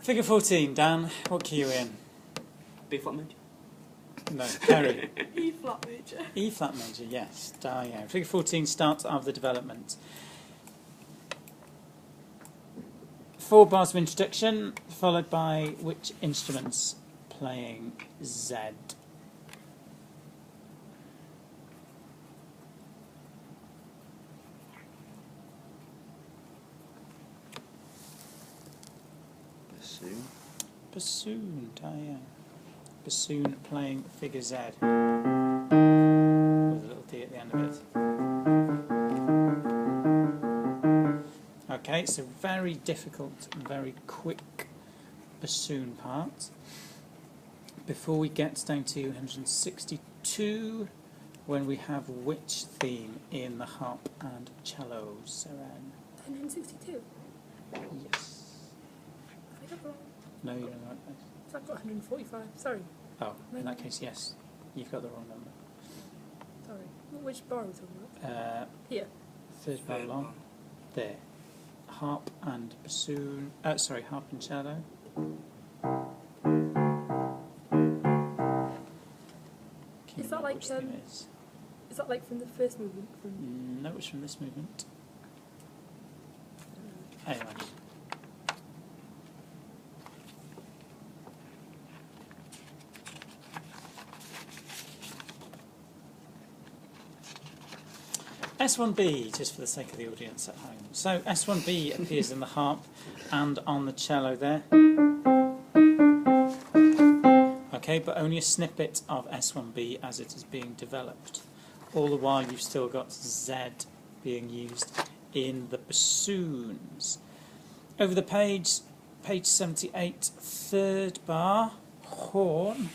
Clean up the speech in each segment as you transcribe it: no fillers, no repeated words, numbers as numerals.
Figure 14, Dan, what key are you in? B flat major. No, Perry. E flat major. E flat major, yes. Diane. Figure 14, start of the development. 4 bars of introduction, followed by which instruments playing Z? Bassoon. Bassoon, Diane. Bassoon playing figure Z. With a little D at the end of it. Okay, so very difficult, very quick bassoon part. Before we get down to 162, when we have which theme in the harp and cello, Seren? 162? Yes. I got the wrong. No, you're in the right place. So I've got 145. Sorry. Oh, in that case, yes. You've got the wrong number. Sorry. Which bar are we talking about? Here. Third bar along. There. Harp and bassoon. Sorry, harp and cello. Is that like, which theme it is? Is that like from the first movement? No, it's from this movement. Anyway. S1B, just for the sake of the audience at home. So S1B appears in the harp and on the cello there. Okay, but only a snippet of S1B as it is being developed. All the while you've still got Z being used in the bassoons. Over the page, page 78, third bar, horn,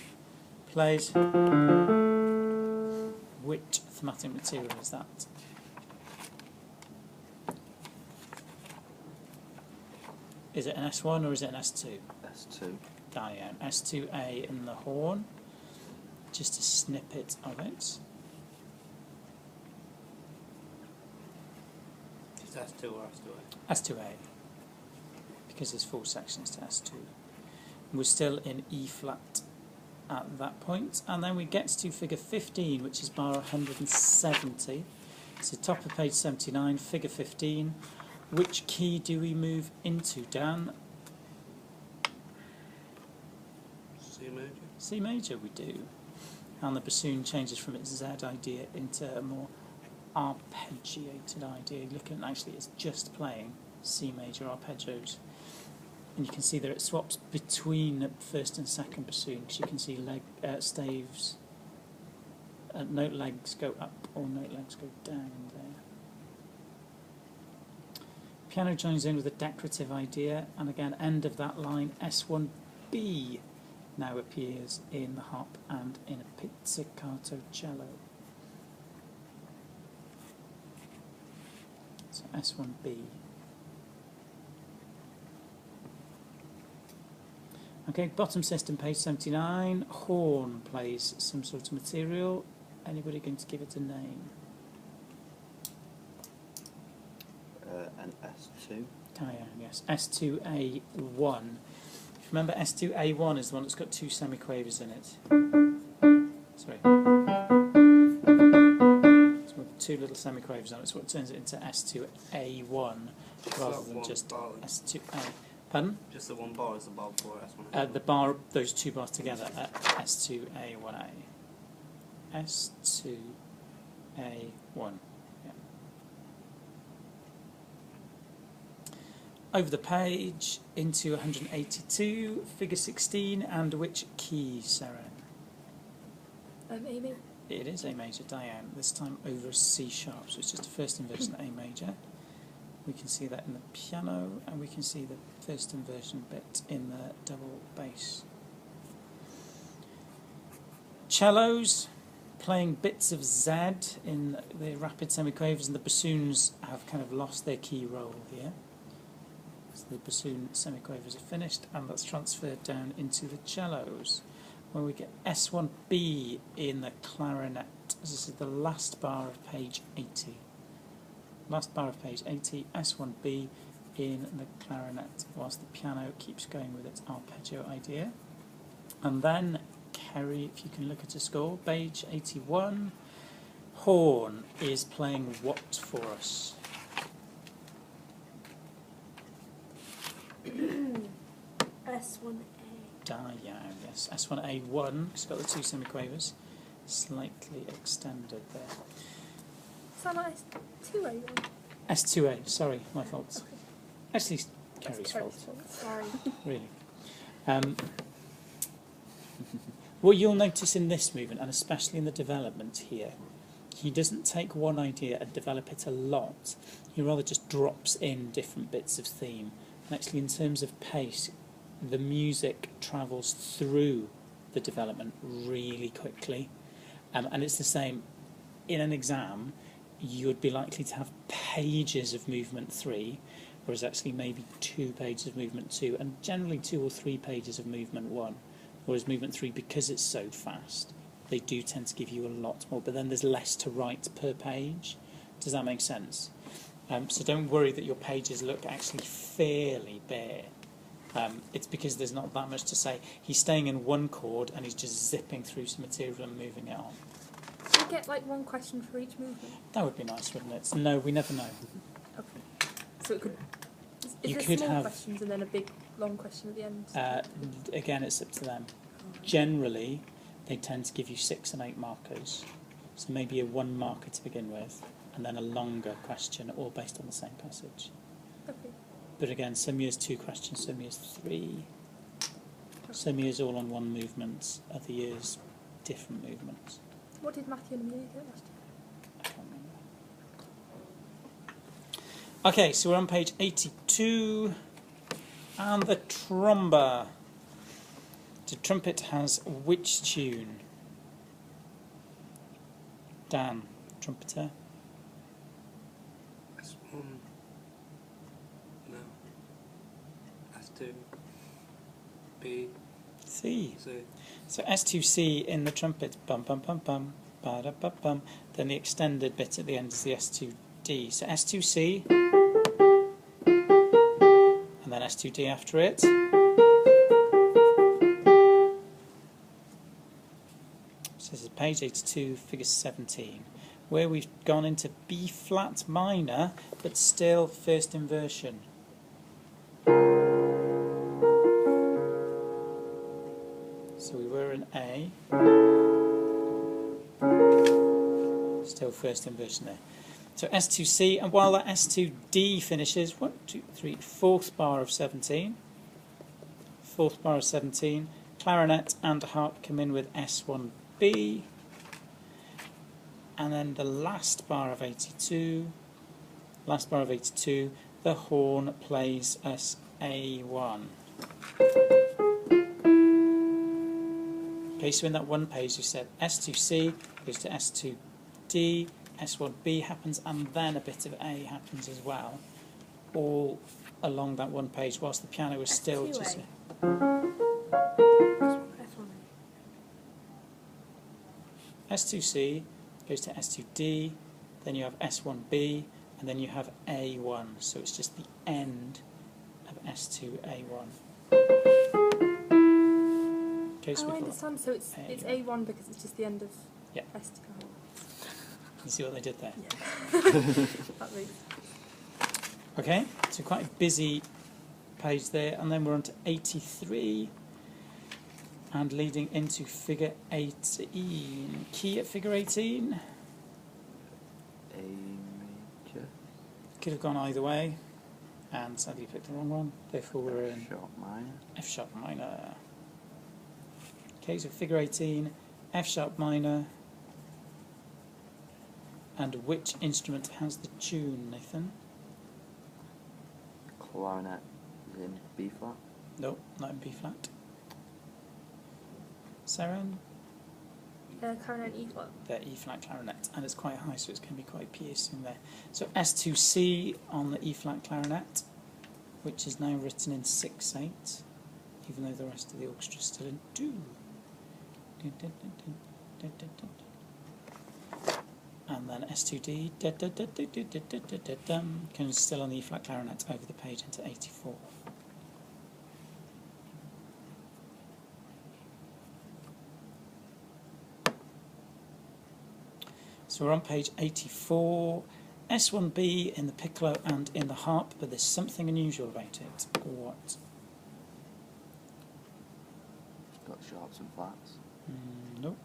plays. Which thematic material is that? Is it an S1 or is it an S2? S2. Diane. S2A in the horn. Just a snippet of it. Is S2 or S2A? S2A. Because there's 4 sections to S2. We're still in E flat at that point. And then we get to figure 15, which is bar 170. So top of page 79, figure 15. Which key do we move into, Dan? C major. C major we do. And the bassoon changes from its Z idea into a more arpeggiated idea. Looking at actually it's just playing C major arpeggios. And you can see that it swaps between first and second bassoon, because you can see staves, note legs go up or note legs go down there. Piano joins in with a decorative idea, and again, end of that line, S1B now appears in the harp and in a pizzicato cello. So S1B. Okay, bottom system, page 79. Horn plays some sort of material. Anybody going to give it a name? An S2. Diane, yes. S2A1. Remember, S2A1 is the one that's got 2 semiquavers in it. Sorry. It's with 2 little semiquavers on it. It's what turns it into S2A1 rather than just S2A. Pardon? Just the one bar is the bar for S1. The bar, those 2 bars together at S2A1A. S2A1. Yeah. Over the page into 182, figure 16, and which key, Sarah? Amy? It is A major, Diane. This time over a C sharp, so it's just a first inversion A major. We can see that in the piano, and we can see the first inversion bit in the double bass. Cellos playing bits of Z in the rapid semiquavers, and the bassoons have kind of lost their key role here. So the bassoon semiquavers are finished, and that's transferred down into the cellos, where we get S1B in the clarinet. This is the last bar of page 80. Last bar of page 80, S1B in the clarinet whilst the piano keeps going with its arpeggio idea. And then, Kerry, if you can look at a score, page 81, horn is playing what for us? S1A. Yeah, yes, S1A1, it's got the two semiquavers, slightly extended there. Is that like S2A one? S2A, sorry, my fault. Okay. Actually, That's Kerry's Kerry's fault, Sorry. really. What you'll notice in this movement, and especially in the development here, he doesn't take one idea and develop it a lot. He rather just drops in different bits of theme. And actually, in terms of pace, the music travels through the development really quickly. And it's the same in an exam. You'd be likely to have pages of movement 3, whereas actually maybe 2 pages of movement 2, and generally 2 or 3 pages of movement 1. Whereas movement 3, because it's so fast, they do tend to give you a lot more, but then there's less to write per page. Does that make sense? So don't worry that your pages look actually fairly bare. It's because there's not that much to say. He's staying in one chord and he's just zipping through some material and moving it on. Do you get like one question for each movement? That would be nice, wouldn't it? No, we never know. Okay. So it could. Is You there could small have- questions and then a big long question at the end? Again, it's up to them. Generally, they tend to give you 6 and 8 markers. So maybe a 1 marker to begin with, and then a longer question, all based on the same passage. Okay. But again, some years 2 questions, some years 3. Some years all on 1 movement, other years different movements. What did Matthew and Amelia get last year? I can't remember. Okay, so we're on page 82, and the tromba. The trumpet has which tune? Dan, trumpeter. S1. No. S2. B. C. C. So S2C in the trumpet, bum bum bum bum, ba da bum bum. Then the extended bit at the end is the S2D. So S2C, and then S2D after it. So this is page 82, figure 17, where we've gone into B flat minor, but still first inversion. So we were in A, still first inversion there. So S2C, and while that S2D finishes, 1, 2, 3, 4th bar of 17, 4th bar of 17, clarinet and harp come in with S1B, and then the last bar of 82, the horn plays us A1. Okay, so in that one page we said S2C goes to S2D, S1B happens, and then a bit of A happens as well, all along that one page, whilst the piano is still S2A. just... S2C goes to S2D, then you have S1B, and then you have A1, so it's just the end of S2A1. Okay, so Oh, I we've got- understand. So it's A1 because it's just the end of Yeah. S2. You see what they did there? Yeah. That makes. Okay, so quite a busy page there, and then we're on to 83, and leading into figure 18. Key at figure 18. A major. Could have gone either way, and sadly picked the wrong one, therefore we're in Sharp minor. F sharp minor. Okay, so figure 18, F sharp minor. And which instrument has the tune, Nathan? Clarinet is in B flat. Nope, not in B flat. Saren? Clarinet E flat. The E flat clarinet, and it's quite high, so it's going to be quite piercing there. So S2C on the E flat clarinet, which is now written in 6/8, even though the rest of the orchestra is still in 2. and then S2D comes still on the E flat clarinet over the page into 84. So we're on page 84, S1B in the piccolo and in the harp, but there's something unusual about it. What? Got sharps and flats. Nope.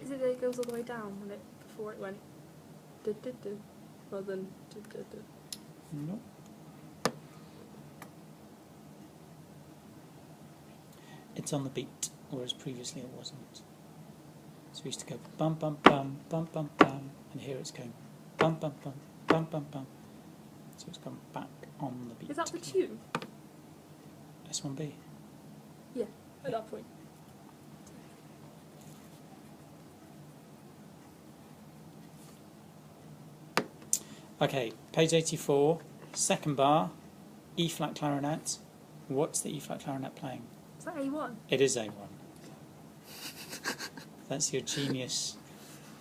Is it that it goes all the way down when before it went du-du-du, rather than du-du-du? Nope. It's on the beat, whereas previously it wasn't. So we used to go bum bum bum bum bum bum, and here it's going bum bum bum bum bum bum. So it's gone back on the beat. Is that the tune? S1B. Yeah, at that point. Okay, page 84, second bar, E flat clarinet. What's the E flat clarinet playing? Is that A1? It is A1. That's your genius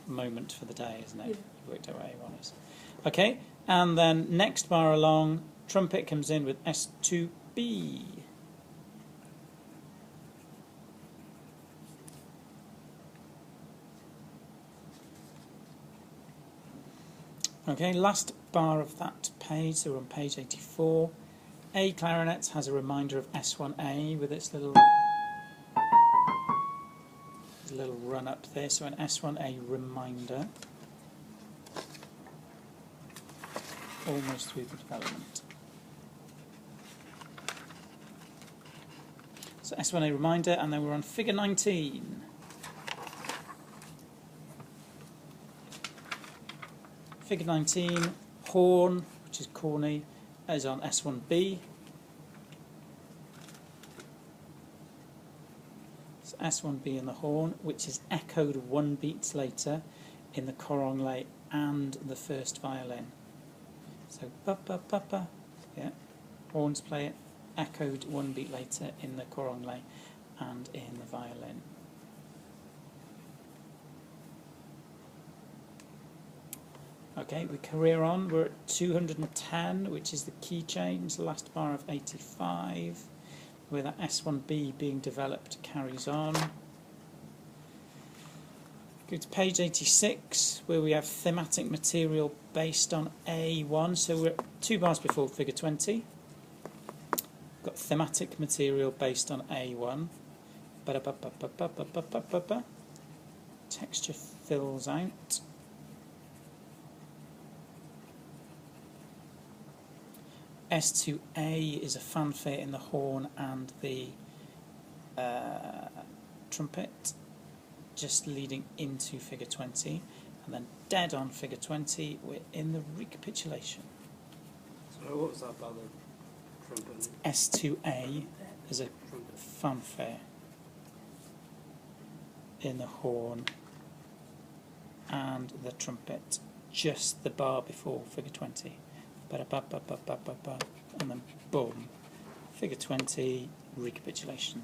moment for the day, isn't it? Yeah. You worked out what A1 is. Okay, and then next bar along, trumpet comes in with S2B. Okay, last bar of that page, so we're on page 84. A clarinet has a reminder of S1A with its little run up there, so an S1A reminder. Almost through the development. So S1A reminder, and then we're on figure 19. Figure 19, horn, which is corny, is on S1B. So S1B in the horn, which is echoed 1 beat later in the cor anglais and the first violin. So ba ba ba ba, yeah, horns play it, echoed 1 beat later in the cor anglais and in the violin. Okay, we career on. We're at 210, which is the key change, the last bar of 85, where that S1B being developed carries on. Go to page 86, where we have thematic material based on A1. So we're 2 bars before figure 20. Got thematic material based on A1. Ba-da-ba-ba-ba-ba-ba-ba-ba-ba. Texture fills out. S2A is a fanfare in the horn and the trumpet, just leading into figure 20, and then dead on figure 20 we're in the recapitulation. So what was that about the trumpet? S2A is a Trumpet. fanfare in the horn and the trumpet, just the bar before figure 20. Ba-da-ba-ba-ba-ba-ba-ba, and then boom, figure 20, recapitulation.